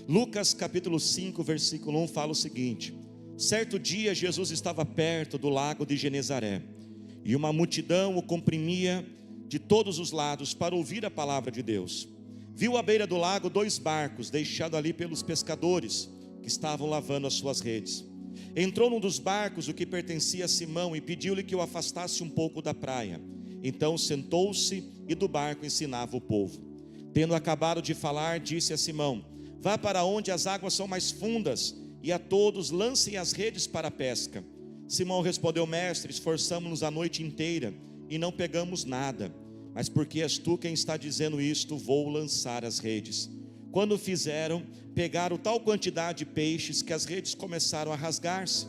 Lucas capítulo 5, versículo 1 fala o seguinte: certo dia Jesus estava perto do lago de Genezaré, e uma multidão o comprimia de todos os lados para ouvir a palavra de Deus. Viu à beira do lago 2 barcos, deixados ali pelos pescadores, que estavam lavando as suas redes. Entrou num dos barcos, o que pertencia a Simão, e pediu-lhe que o afastasse um pouco da praia. Então sentou-se e do barco ensinava o povo. Tendo acabado de falar, disse a Simão: vá para onde as águas são mais fundas, e a todos lancem as redes para a pesca. Simão respondeu: mestre, esforçamo-nos a noite inteira e não pegamos nada, mas porque és tu quem está dizendo isto, vou lançar as redes. Quando fizeram, pegaram tal quantidade de peixes que as redes começaram a rasgar-se.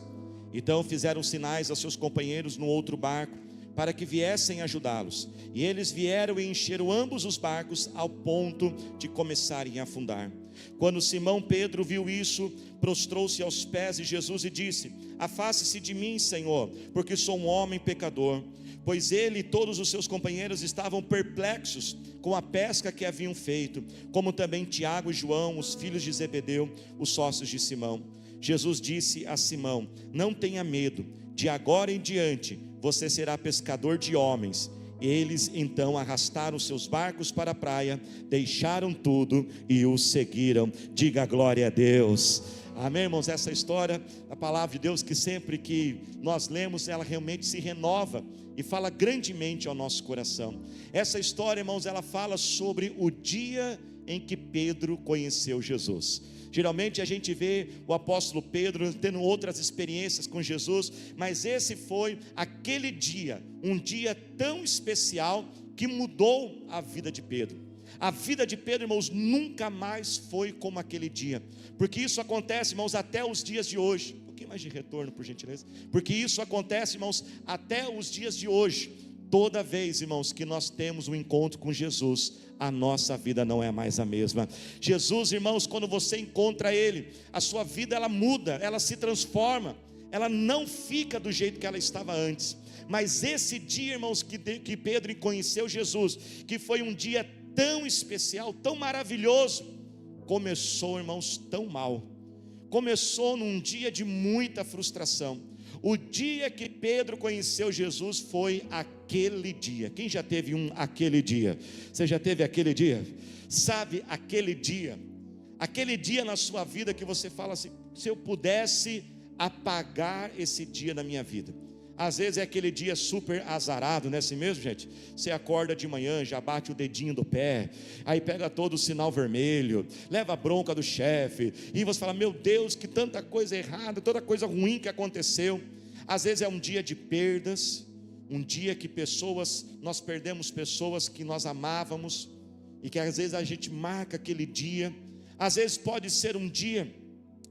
Então fizeram sinais a seus companheiros no outro barco, para que viessem ajudá-los. E eles vieram e encheram ambos os barcos, ao ponto de começarem a afundar. Quando Simão Pedro viu isso, prostrou-se aos pés de Jesus e disse: afaste-se de mim, Senhor, porque sou um homem pecador. Pois ele e todos os seus companheiros estavam perplexos com a pesca que haviam feito, como também Tiago e João, os filhos de Zebedeu, os sócios de Simão. Jesus disse a Simão: não tenha medo, de agora em diante você será pescador de homens. Eles então arrastaram seus barcos para a praia, deixaram tudo e o seguiram. Diga glória a Deus. Amém, irmãos? Essa história, a palavra de Deus, que sempre que nós lemos, ela realmente se renova e fala grandemente ao nosso coração. Essa história, irmãos, ela fala sobre o dia em que Pedro conheceu Jesus. Geralmente a gente vê o apóstolo Pedro tendo outras experiências com Jesus, mas esse foi aquele dia, um dia tão especial que mudou a vida de Pedro. A vida de Pedro, irmãos, nunca mais foi como aquele dia, porque isso acontece, irmãos, até os dias de hoje. Um pouquinho mais de retorno, por gentileza. Porque isso acontece, irmãos, até os dias de hoje. Toda vez, irmãos, que nós temos um encontro com Jesus, a nossa vida não é mais a mesma. Jesus, irmãos, quando você encontra Ele, a sua vida ela muda, ela se transforma, ela não fica do jeito que ela estava antes. Mas esse dia, irmãos, que Pedro conheceu Jesus, que foi um dia tão especial, tão maravilhoso, começou, irmãos, tão mal. Começou num dia de muita frustração. O dia que Pedro conheceu Jesus foi aquele dia. Quem já teve aquele dia? Você já teve aquele dia? Sabe, aquele dia na sua vida que você fala assim: se eu pudesse apagar esse dia na minha vida. Às vezes é aquele dia super azarado, não é assim mesmo, gente? Você acorda de manhã, já bate o dedinho do pé, aí pega todo o sinal vermelho, leva a bronca do chefe, e você fala: meu Deus, que tanta coisa errada, toda coisa ruim que aconteceu. Às vezes é um dia de perdas, um dia que nós perdemos pessoas que nós amávamos, e que às vezes a gente marca aquele dia. Às vezes pode ser um dia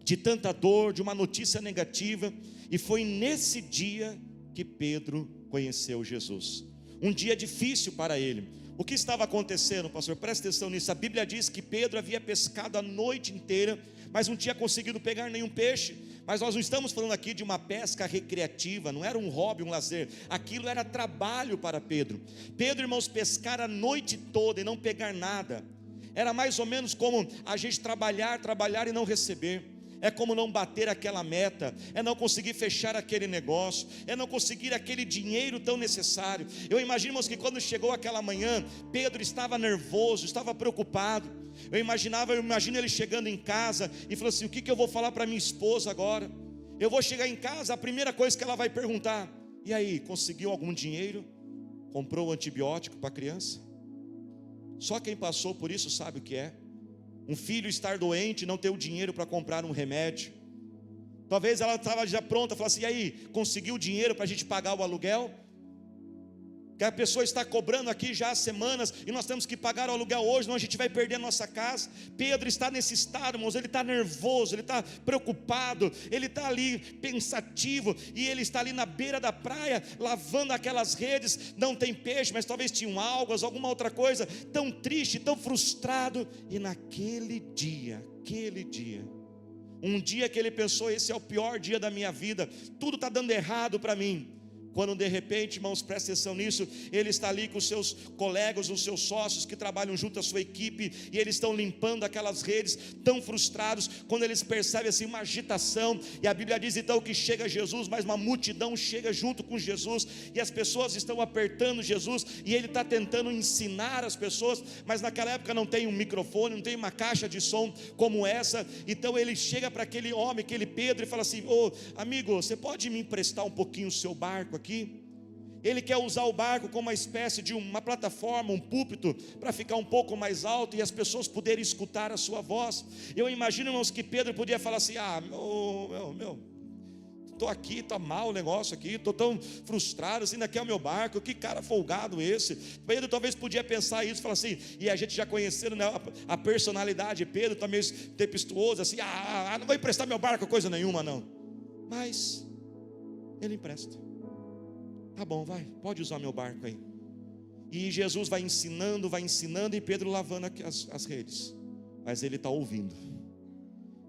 de tanta dor, de uma notícia negativa, e foi nesse dia que Pedro conheceu Jesus. Um dia difícil para ele. O que estava acontecendo, pastor? Presta atenção nisso. A Bíblia diz que Pedro havia pescado a noite inteira, mas não tinha conseguido pegar nenhum peixe. Mas nós não estamos falando aqui de uma pesca recreativa, não era um hobby, um lazer. Aquilo era trabalho para Pedro. Pedro, irmãos, pescar a noite toda e não pegar nada, era mais ou menos como a gente trabalhar e não receber. É como não bater aquela meta, é não conseguir fechar aquele negócio, é não conseguir aquele dinheiro tão necessário. Eu imagino, irmãos, que quando chegou aquela manhã, Pedro estava nervoso, estava preocupado. Eu imagino ele chegando em casa e falando assim: o que eu vou falar para minha esposa agora? Eu vou chegar em casa, a primeira coisa que ela vai perguntar: e aí, conseguiu algum dinheiro? Comprou antibiótico para a criança? Só quem passou por isso sabe o que é. Um filho estar doente e não ter o dinheiro para comprar um remédio. Talvez ela estava já pronta, falasse: e aí, conseguiu o dinheiro para a gente pagar o aluguel? Que a pessoa está cobrando aqui já há semanas, e nós temos que pagar o aluguel hoje, senão a gente vai perder a nossa casa. Pedro está nesse estado, irmãos, ele está nervoso, ele está preocupado, ele está ali pensativo, e ele está ali na beira da praia, lavando aquelas redes, não tem peixe, mas talvez tinham algas, alguma outra coisa, tão triste, tão frustrado. E naquele dia, um dia que ele pensou: esse é o pior dia da minha vida, tudo está dando errado para mim. Quando de repente, irmãos, presta atenção nisso, ele está ali com os seus colegas, os seus sócios que trabalham junto à sua equipe, e eles estão limpando aquelas redes, tão frustrados, quando eles percebem assim uma agitação, e a Bíblia diz então que chega Jesus, mas uma multidão chega junto com Jesus, e as pessoas estão apertando Jesus, e ele está tentando ensinar as pessoas, mas naquela época não tem um microfone, não tem uma caixa de som como essa, então ele chega para aquele homem, aquele Pedro, e fala assim: ô amigo, você pode me emprestar um pouquinho o seu barco aqui? Ele quer usar o barco como uma espécie de uma plataforma, um púlpito, para ficar um pouco mais alto e as pessoas poderem escutar a sua voz. Eu imagino, irmãos, que Pedro podia falar assim: estou aqui, está mal o negócio aqui, estou tão frustrado, assim, daqui é o meu barco, que cara folgado esse. Pedro talvez podia pensar isso, falar assim, e a gente já conhecendo, né, a personalidade de Pedro, está meio tempestuoso, assim, não vou emprestar meu barco, coisa nenhuma não. Mas ele empresta. Tá bom, vai, pode usar meu barco aí. E Jesus vai ensinando, e Pedro lavando as redes. Mas ele está ouvindo.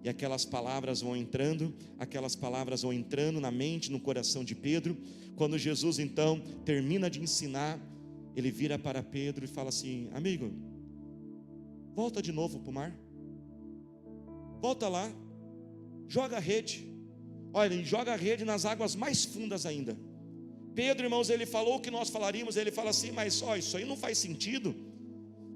E aquelas palavras vão entrando na mente, no coração de Pedro. Quando Jesus então termina de ensinar, ele vira para Pedro e fala assim: amigo, volta de novo para o mar. Volta lá, joga a rede. Olha, joga a rede nas águas mais fundas ainda. Pedro, irmãos, ele falou o que nós falaríamos. Ele fala assim: mas isso aí não faz sentido.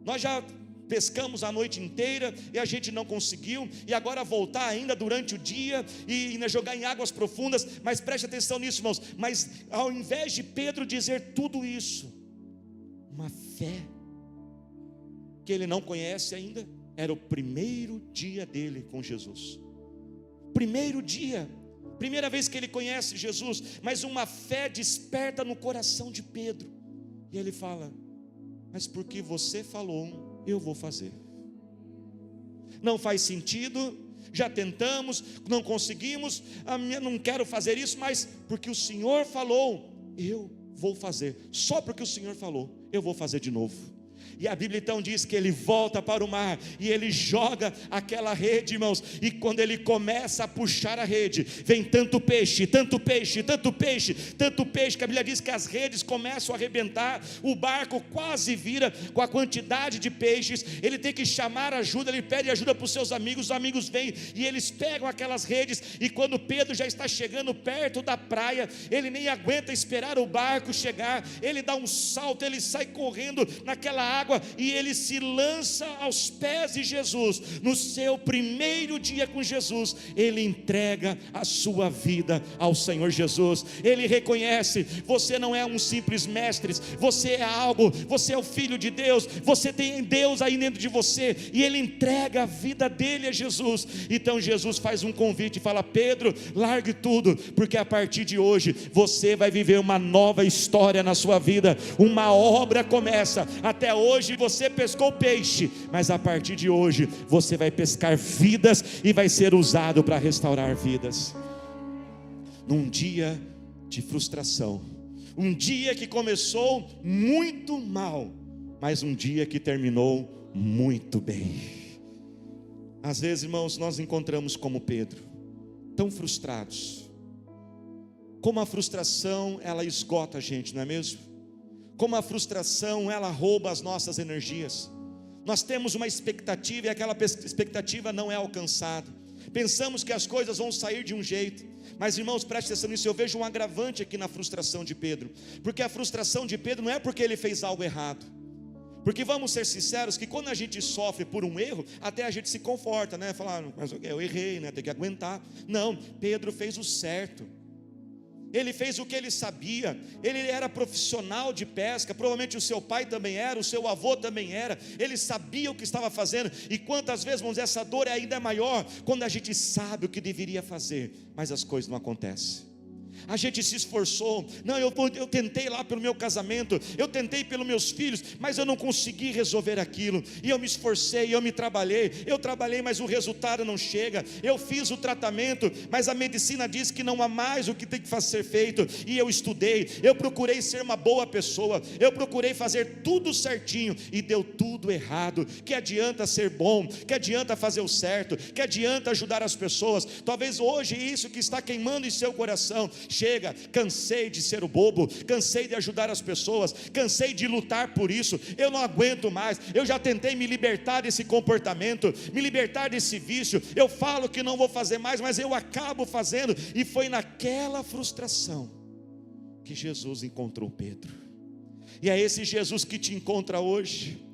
Nós já pescamos a noite inteira e a gente não conseguiu, e agora voltar ainda durante o dia e ainda jogar em águas profundas. Mas preste atenção nisso, irmãos. Mas ao invés de Pedro dizer tudo isso, uma fé que ele não conhece ainda, era o primeiro dia dele com Jesus. Primeiro dia, primeira vez que ele conhece Jesus, mas uma fé desperta no coração de Pedro, e ele fala: mas porque você falou, eu vou fazer. Não faz sentido, já tentamos, não conseguimos, não quero fazer isso, mas porque o Senhor falou, eu vou fazer. Só porque o Senhor falou, eu vou fazer de novo. E a Bíblia então diz que ele volta para o mar e ele joga aquela rede, irmãos. E quando ele começa a puxar a rede, vem tanto peixe, tanto peixe, tanto peixe, tanto peixe, que a Bíblia diz que as redes começam a arrebentar. O barco quase vira com a quantidade de peixes. Ele tem que chamar ajuda, ele pede ajuda para os seus amigos. Os amigos vêm e eles pegam aquelas redes. E quando Pedro já está chegando perto da praia, ele nem aguenta esperar o barco chegar. Ele dá um salto, ele sai correndo naquela água e ele se lança aos pés de Jesus. No seu primeiro dia com Jesus, ele entrega a sua vida ao Senhor Jesus. Ele reconhece: você não é um simples mestre, você é algo, você é o Filho de Deus, você tem Deus aí dentro de você, e ele entrega a vida dele a Jesus. Então Jesus faz um convite e fala: Pedro, largue tudo, porque a partir de hoje você vai viver uma nova história na sua vida. Uma obra começa. Até hoje você pescou peixe, mas a partir de hoje você vai pescar vidas e vai ser usado para restaurar vidas. Num dia de frustração, um dia que começou muito mal, mas um dia que terminou muito bem. Às vezes, irmãos, nós encontramos como Pedro, tão frustrados. Como a frustração, ela esgota a gente, não é mesmo? Como a frustração, ela rouba as nossas energias. Nós temos uma expectativa e aquela expectativa não é alcançada. Pensamos que as coisas vão sair de um jeito. Mas, irmãos, preste atenção nisso. Eu vejo um agravante aqui na frustração de Pedro. Porque a frustração de Pedro não é porque ele fez algo errado. Porque vamos ser sinceros que quando a gente sofre por um erro, até a gente se conforta, né? Falar: mas eu errei, né? Tem que aguentar. Não, Pedro fez o certo. Ele fez o que ele sabia. Ele era profissional de pesca. Provavelmente o seu pai também era, o seu avô também era. Ele sabia o que estava fazendo. E quantas vezes, vamos dizer, essa dor é ainda maior quando a gente sabe o que deveria fazer, mas as coisas não acontecem. A gente se esforçou. Não, eu tentei lá pelo meu casamento, eu tentei pelos meus filhos, mas eu não consegui resolver aquilo. E eu me esforcei, eu trabalhei, mas o resultado não chega. Eu fiz o tratamento, mas a medicina diz que não há mais o que tem que ser feito. E eu estudei, eu procurei ser uma boa pessoa, eu procurei fazer tudo certinho e deu tudo errado. Que adianta ser bom? Que adianta fazer o certo? Que adianta ajudar as pessoas? Talvez hoje isso que está queimando em seu coração chega, cansei de ser o bobo, cansei de ajudar as pessoas, cansei de lutar por isso, eu não aguento mais, eu já tentei me libertar desse comportamento, me libertar desse vício, eu falo que não vou fazer mais, mas eu acabo fazendo. E foi naquela frustração que Jesus encontrou Pedro, e é esse Jesus que te encontra hoje.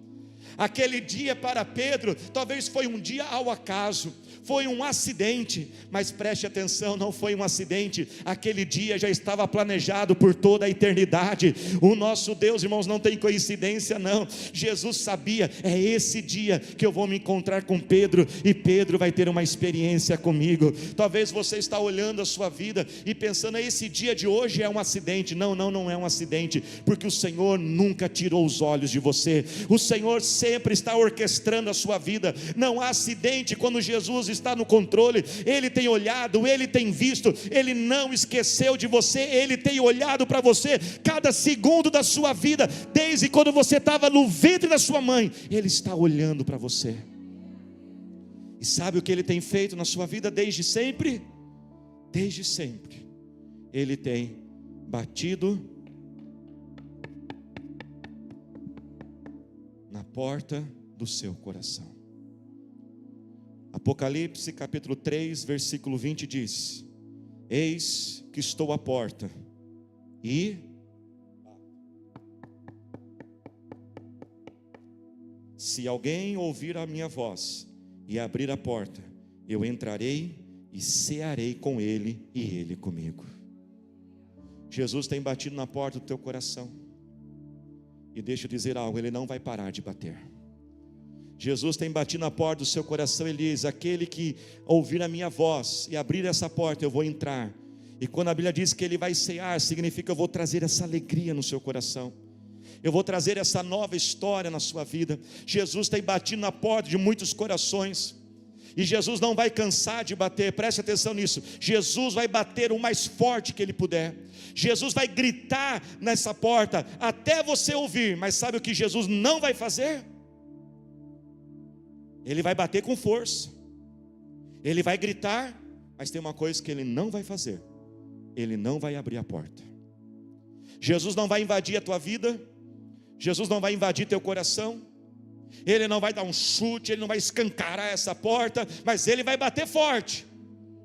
Aquele dia para Pedro, talvez foi um dia ao acaso, foi um acidente, mas preste atenção, não foi um acidente, aquele dia já estava planejado por toda a eternidade. O nosso Deus, irmãos, não tem coincidência não, Jesus sabia, é esse dia que eu vou me encontrar com Pedro, e Pedro vai ter uma experiência comigo. Talvez você está olhando a sua vida e pensando, esse dia de hoje é um acidente. Não é um acidente, porque o Senhor nunca tirou os olhos de você, o Senhor sempre está orquestrando a sua vida, não há acidente quando Jesus está no controle. Ele tem olhado, Ele tem visto, Ele não esqueceu de você, Ele tem olhado para você, cada segundo da sua vida, desde quando você estava no ventre da sua mãe, Ele está olhando para você. E sabe o que Ele tem feito na sua vida desde sempre? Desde sempre, Ele tem batido na porta do seu coração. Apocalipse capítulo 3 versículo 20 diz: eis que estou à porta e se alguém ouvir a minha voz e abrir a porta, eu entrarei e cearei com ele e ele comigo. Jesus tem batido na porta do teu coração. E deixa eu dizer algo, Ele não vai parar de bater. Jesus tem batido na porta do seu coração. Ele diz: aquele que ouvir a minha voz e abrir essa porta, eu vou entrar. E quando a Bíblia diz que Ele vai cear, significa que eu vou trazer essa alegria no seu coração, eu vou trazer essa nova história na sua vida. Jesus tem batido na porta de muitos corações, e Jesus não vai cansar de bater, preste atenção nisso. Jesus vai bater o mais forte que Ele puder. Jesus vai gritar nessa porta até você ouvir. Mas sabe o que Jesus não vai fazer? Ele vai bater com força, Ele vai gritar, mas tem uma coisa que Ele não vai fazer: Ele não vai abrir a porta. Jesus não vai invadir a tua vida, Jesus não vai invadir teu coração, Ele não vai dar um chute, Ele não vai escancarar essa porta, mas Ele vai bater forte.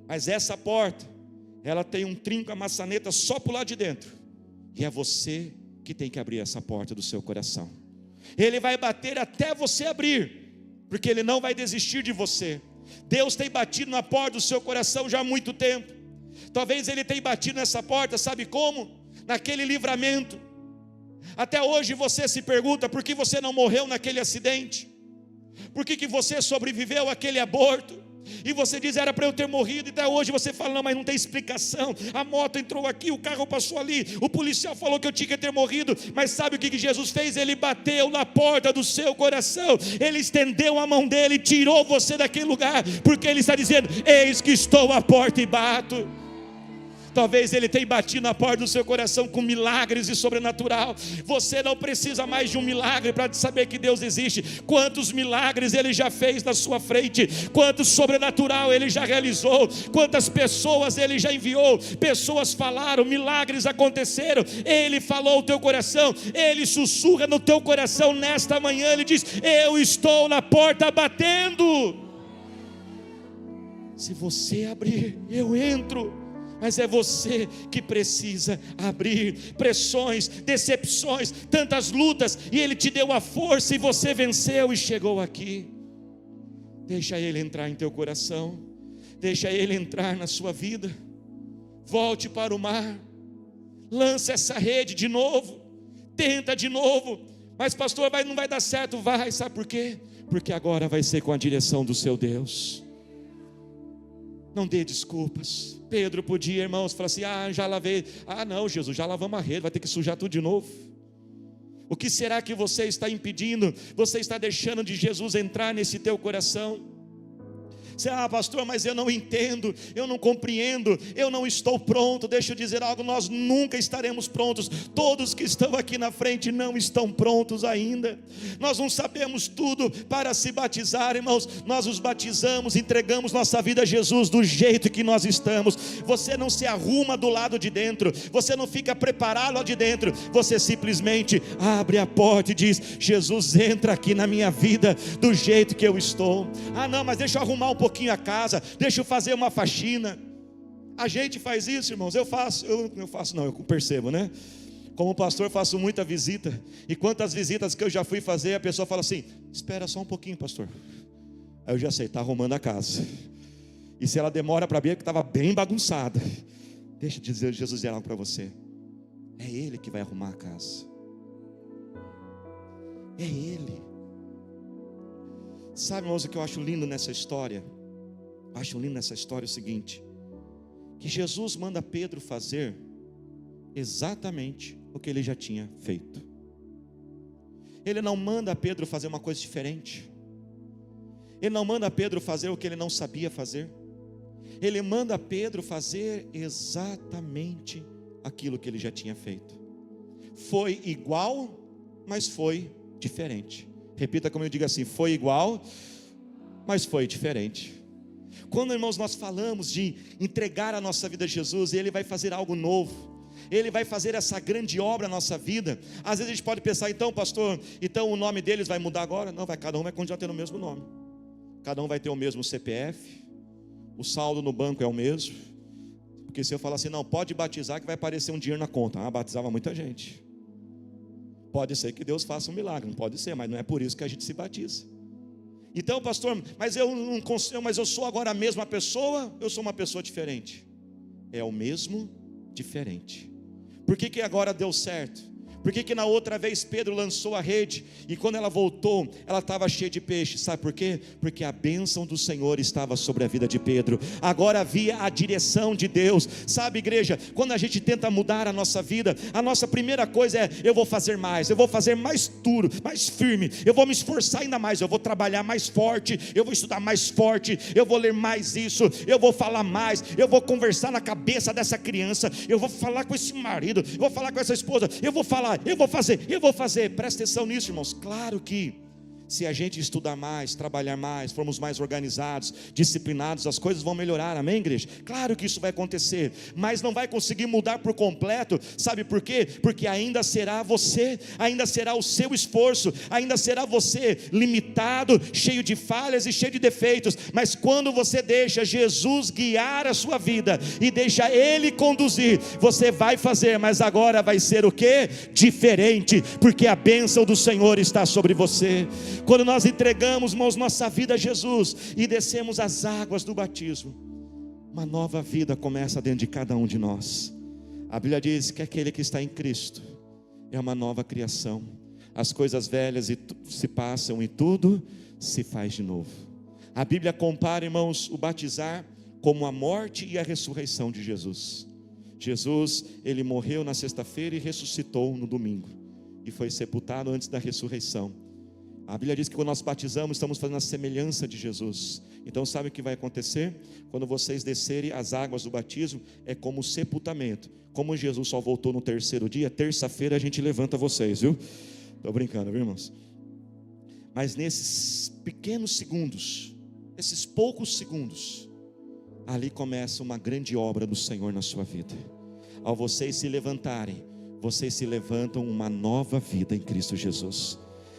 Mas essa porta, ela tem um trinco, a maçaneta só para o lado de dentro, e é você que tem que abrir essa porta do seu coração. Ele vai bater até você abrir, porque Ele não vai desistir de você. Deus tem batido na porta do seu coração já há muito tempo. Talvez Ele tenha batido nessa porta, sabe como? Naquele livramento. Até hoje você se pergunta por que você não morreu naquele acidente, por que você sobreviveu àquele aborto, e você diz: era para eu ter morrido. E até hoje você fala: não, mas não tem explicação, a moto entrou aqui, o carro passou ali, o policial falou que eu tinha que ter morrido. Mas sabe o que Jesus fez? Ele bateu na porta do seu coração, Ele estendeu a mão dele e tirou você daquele lugar, porque Ele está dizendo: eis que estou à porta e bato. Talvez Ele tenha batido na porta do seu coração com milagres e sobrenatural. Você não precisa mais de um milagre para saber que Deus existe. Quantos milagres Ele já fez na sua frente, quanto sobrenatural Ele já realizou, quantas pessoas Ele já enviou, pessoas falaram, milagres aconteceram. Ele falou ao teu coração, Ele sussurra no teu coração nesta manhã. Ele diz: eu estou na porta batendo. Se você abrir, eu entro. Mas é você que precisa abrir. Pressões, decepções, tantas lutas, e Ele te deu a força e você venceu e chegou aqui. Deixa Ele entrar em teu coração, deixa Ele entrar na sua vida. Volte para o mar, lança essa rede de novo, tenta de novo. Mas pastor, não vai dar certo. Vai, sabe por quê? Porque agora vai ser com a direção do seu Deus. Não dê desculpas. Pedro podia, irmãos, falar assim: já lavei. Não, Jesus, já lavamos a rede, vai ter que sujar tudo de novo. O que será que você está impedindo? Você está deixando de Jesus entrar nesse teu coração? Você, pastor, mas eu não entendo, eu não compreendo, eu não estou pronto. Deixa eu dizer algo, nós nunca estaremos prontos. Todos que estão aqui na frente não estão prontos ainda. Nós não sabemos tudo para se batizar, irmãos. Nós os batizamos, entregamos nossa vida a Jesus do jeito que nós estamos. Você não se arruma do lado de dentro, você não fica preparado lá de dentro, você simplesmente abre a porta e diz: Jesus, entra aqui na minha vida do jeito que eu estou. Não, mas deixa eu arrumar um pouquinho a casa, deixa eu fazer uma faxina. A gente faz isso, irmãos. Eu percebo, né? Como pastor, faço muita visita, e quantas visitas que eu já fui fazer, a pessoa fala assim: espera só um pouquinho, pastor. Aí eu já sei, está arrumando a casa. E se ela demora para ver, que estava bem bagunçada, deixa eu dizer, Jesus dizer algo para você: é Ele que vai arrumar a casa, é Ele. Sabe, irmãos, o que eu acho lindo nessa história? Acho lindo nessa história o seguinte: que Jesus manda Pedro fazer exatamente o que ele já tinha feito. Ele não manda Pedro fazer uma coisa diferente. Ele não manda Pedro fazer o que ele não sabia fazer. Ele manda Pedro fazer exatamente aquilo que ele já tinha feito. Foi igual, mas foi diferente. Repita como eu digo assim: foi igual, mas foi diferente. Quando, irmãos, nós falamos de entregar a nossa vida a Jesus, Ele vai fazer algo novo, Ele vai fazer essa grande obra na nossa vida. Às vezes a gente pode pensar: então, pastor, então o nome deles vai mudar agora? Não, cada um vai continuar tendo o mesmo nome, cada um vai ter o mesmo CPF, o saldo no banco é o mesmo. Porque se eu falar assim: não, pode batizar que vai aparecer um dinheiro na conta, batizava muita gente. Pode ser que Deus faça um milagre, não pode ser, mas não é por isso que a gente se batiza. Então, pastor, mas eu não consigo, mas eu sou agora a mesma pessoa, eu sou uma pessoa diferente. É o mesmo, diferente. Por que agora deu certo? Por que na outra vez Pedro lançou a rede e quando ela voltou, ela estava cheia de peixe? Sabe por quê? Porque a bênção do Senhor estava sobre a vida de Pedro. Agora havia a direção de Deus. Sabe, igreja, quando a gente tenta mudar a nossa vida, a nossa primeira coisa é: eu vou fazer mais, eu vou fazer mais duro, mais firme, eu vou me esforçar ainda mais, eu vou trabalhar mais forte, eu vou estudar mais forte, eu vou ler mais isso, eu vou falar mais, eu vou conversar na cabeça dessa criança, eu vou falar com esse marido, eu vou falar com essa esposa, eu vou fazer. Presta atenção nisso, irmãos. Claro que se a gente estudar mais, trabalhar mais, formos mais organizados, disciplinados, as coisas vão melhorar, amém, igreja? Claro que isso vai acontecer, mas não vai conseguir mudar por completo. Sabe por quê? Porque ainda será você, ainda será o seu esforço, ainda será você limitado, cheio de falhas e cheio de defeitos. Mas quando você deixa Jesus guiar a sua vida e deixa Ele conduzir, você vai fazer, mas agora vai ser o quê? Diferente, porque a bênção do Senhor está sobre você. Quando nós entregamos, irmãos, nossa vida a Jesus e descemos as águas do batismo, uma nova vida começa dentro de cada um de nós. A Bíblia diz que aquele que está em Cristo é uma nova criação. As coisas velhas se passam e tudo se faz de novo. A Bíblia compara, irmãos, o batizar como a morte e a ressurreição de Jesus. Jesus, Ele morreu na sexta-feira e ressuscitou no domingo, e foi sepultado antes da ressurreição. A Bíblia diz que quando nós batizamos, estamos fazendo a semelhança de Jesus. Então sabe o que vai acontecer? Quando vocês descerem as águas do batismo, é como o sepultamento. Como Jesus só voltou no terceiro dia, terça-feira a gente levanta vocês, viu? Estou brincando, viu, irmãos? Mas nesses pequenos segundos, esses poucos segundos, ali começa uma grande obra do Senhor na sua vida. Ao vocês se levantarem, vocês se levantam uma nova vida em Cristo Jesus.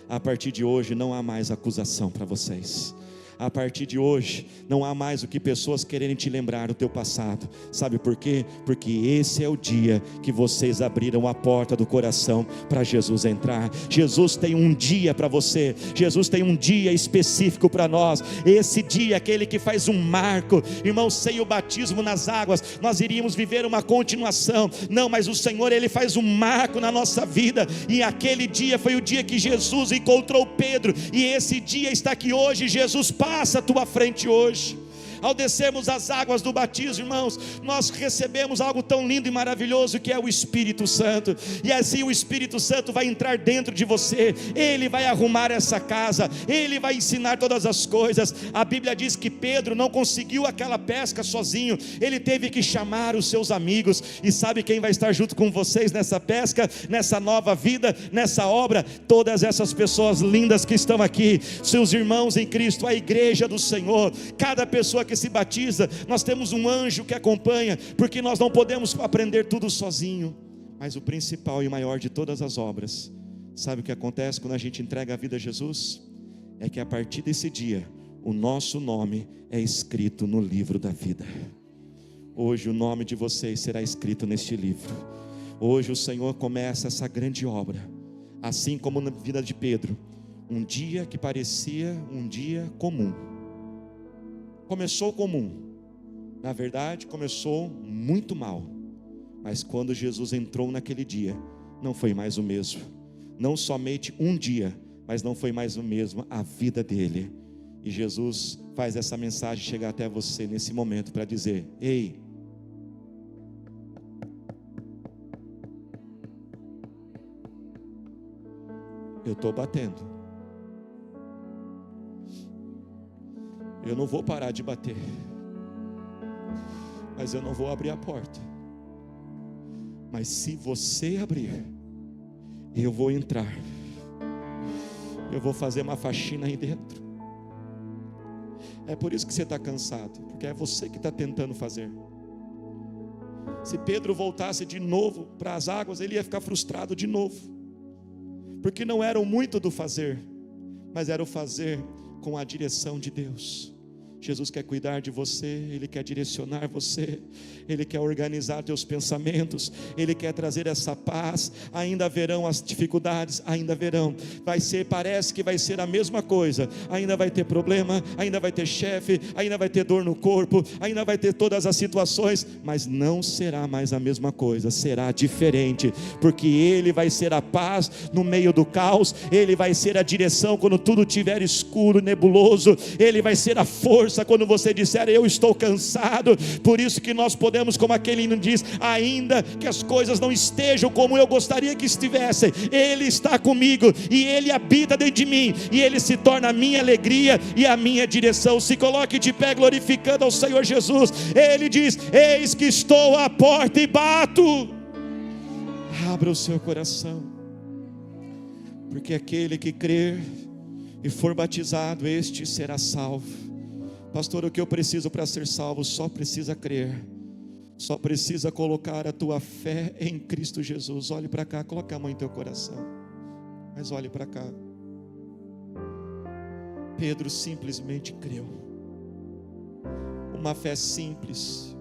A partir de hoje não há mais acusação para vocês. A partir de hoje não há mais o que pessoas quererem te lembrar do teu passado. Sabe por quê? Porque esse é o dia que vocês abriram a porta do coração para Jesus entrar. Jesus tem um dia para você, Jesus tem um dia específico para nós. Esse dia é aquele que faz um marco. Irmãos, sem o batismo nas águas nós iríamos viver uma continuação. Não, mas o Senhor, Ele faz um marco na nossa vida. E aquele dia foi o dia que Jesus encontrou Pedro, e esse dia está aqui hoje. Jesus passa à tua frente hoje. Ao descermos as águas do batismo, irmãos, nós recebemos algo tão lindo e maravilhoso que é o Espírito Santo. E assim o Espírito Santo vai entrar dentro de você, Ele vai arrumar essa casa, Ele vai ensinar todas as coisas. A Bíblia diz que Pedro não conseguiu aquela pesca sozinho, ele teve que chamar os seus amigos. E sabe quem vai estar junto com vocês nessa pesca, nessa nova vida, nessa obra? Todas essas pessoas lindas que estão aqui, seus irmãos em Cristo, a igreja do Senhor. Cada pessoa que se batiza, nós temos um anjo que acompanha, porque nós não podemos aprender tudo sozinho. Mas o principal e maior de todas as obras, sabe o que acontece quando a gente entrega a vida a Jesus? É que a partir desse dia, o nosso nome é escrito no livro da vida. Hoje o nome de vocês será escrito neste livro. Hoje o Senhor começa essa grande obra, assim como na vida de Pedro. Um dia que parecia um dia comum, começou comum, na verdade começou muito mal. Mas quando Jesus entrou naquele dia, não foi mais o mesmo. Não somente um dia, mas não foi mais o mesmo a vida dele. E Jesus faz essa mensagem chegar até você nesse momento para dizer: ei, eu estou batendo. Eu não vou parar de bater, mas eu não vou abrir a porta. Mas se você abrir, eu vou entrar. Eu vou fazer uma faxina aí dentro. É por isso que você está cansado, porque é você que está tentando fazer. Se Pedro voltasse de novo para as águas, ele ia ficar frustrado de novo, porque não era o muito do fazer, mas era o fazer com a direção de Deus. Jesus quer cuidar de você, Ele quer direcionar você, Ele quer organizar teus pensamentos, Ele quer trazer essa paz. Ainda haverão as dificuldades, ainda haverão, parece que vai ser a mesma coisa, ainda vai ter problema, ainda vai ter chefe, ainda vai ter dor no corpo, ainda vai ter todas as situações, mas não será mais a mesma coisa, será diferente, porque Ele vai ser a paz no meio do caos, Ele vai ser a direção quando tudo estiver escuro, nebuloso, Ele vai ser a força quando você disser: eu estou cansado. Por isso que nós podemos, como aquele hino diz, ainda que as coisas não estejam como eu gostaria que estivessem, Ele está comigo, e Ele habita dentro de mim, e Ele se torna a minha alegria e a minha direção. Se coloque de pé glorificando ao Senhor Jesus. Ele diz: eis que estou à porta e bato. Abra o seu coração, porque aquele que crer e for batizado, este será salvo. Pastor, o que eu preciso para ser salvo? Só precisa crer, só precisa colocar a tua fé em Cristo Jesus. Olhe para cá, coloque a mão em teu coração, mas olhe para cá. Pedro simplesmente creu, uma fé simples.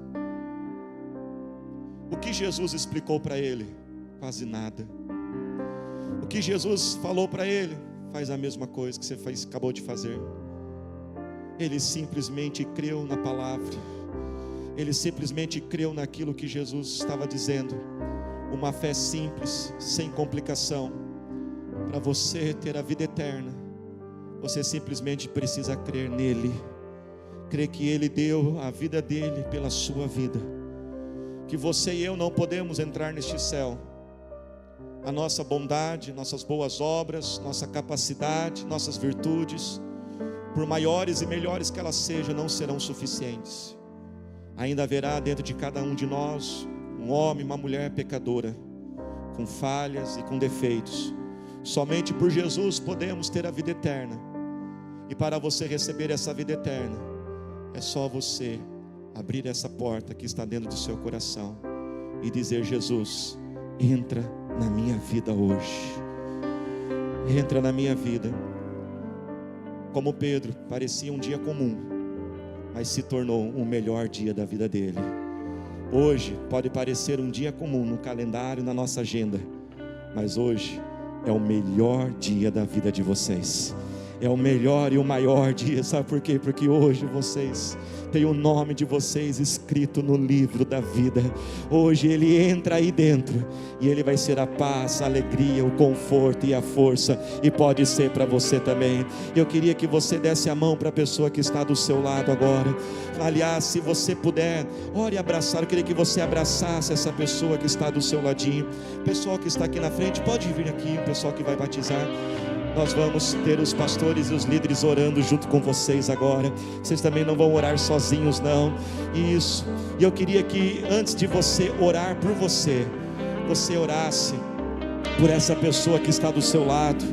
O que Jesus explicou para ele? Quase nada. O que Jesus falou para ele? Faz a mesma coisa que você acabou de fazer. Ele simplesmente creu na palavra, ele simplesmente creu naquilo que Jesus estava dizendo. Uma fé simples, sem complicação. Para você ter a vida eterna, você simplesmente precisa crer nele, crer que Ele deu a vida dele pela sua vida, que você e eu não podemos entrar neste céu. A nossa bondade, nossas boas obras, nossa capacidade, nossas virtudes, por maiores e melhores que elas sejam, não serão suficientes. Ainda haverá dentro de cada um de nós um homem, uma mulher pecadora, com falhas e com defeitos. Somente por Jesus podemos ter a vida eterna. E para você receber essa vida eterna, é só você abrir essa porta que está dentro do seu coração e dizer: Jesus, entra na minha vida hoje. Entra na minha vida. Como Pedro, parecia um dia comum, mas se tornou o melhor dia da vida dele. Hoje pode parecer um dia comum no calendário, na nossa agenda, mas hoje é o melhor dia da vida de vocês. é o melhor e o maior dia. Sabe por quê? Porque hoje vocês têm o nome de vocês escrito no livro da vida. Hoje Ele entra aí dentro e Ele vai ser a paz, a alegria, o conforto e a força, e pode ser para você também. Eu queria que você desse a mão para a pessoa que está do seu lado agora. Aliás, se você puder, ore e abraçar. Eu queria que você abraçasse essa pessoa que está do seu ladinho. O pessoal que está aqui na frente, pode vir aqui. O pessoal que vai batizar, nós vamos ter os pastores e os líderes orando junto com vocês agora. Vocês também não vão orar sozinhos, não. Isso. E eu queria que antes de você orar por você, você orasse por essa pessoa que está do seu lado.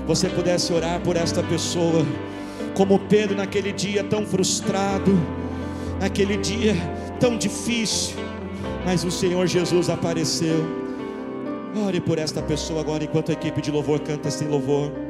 Você pudesse orar por esta pessoa, como Pedro naquele dia tão frustrado, naquele dia tão difícil, mas o Senhor Jesus apareceu. Ore por esta pessoa agora, enquanto a equipe de louvor canta esse louvor.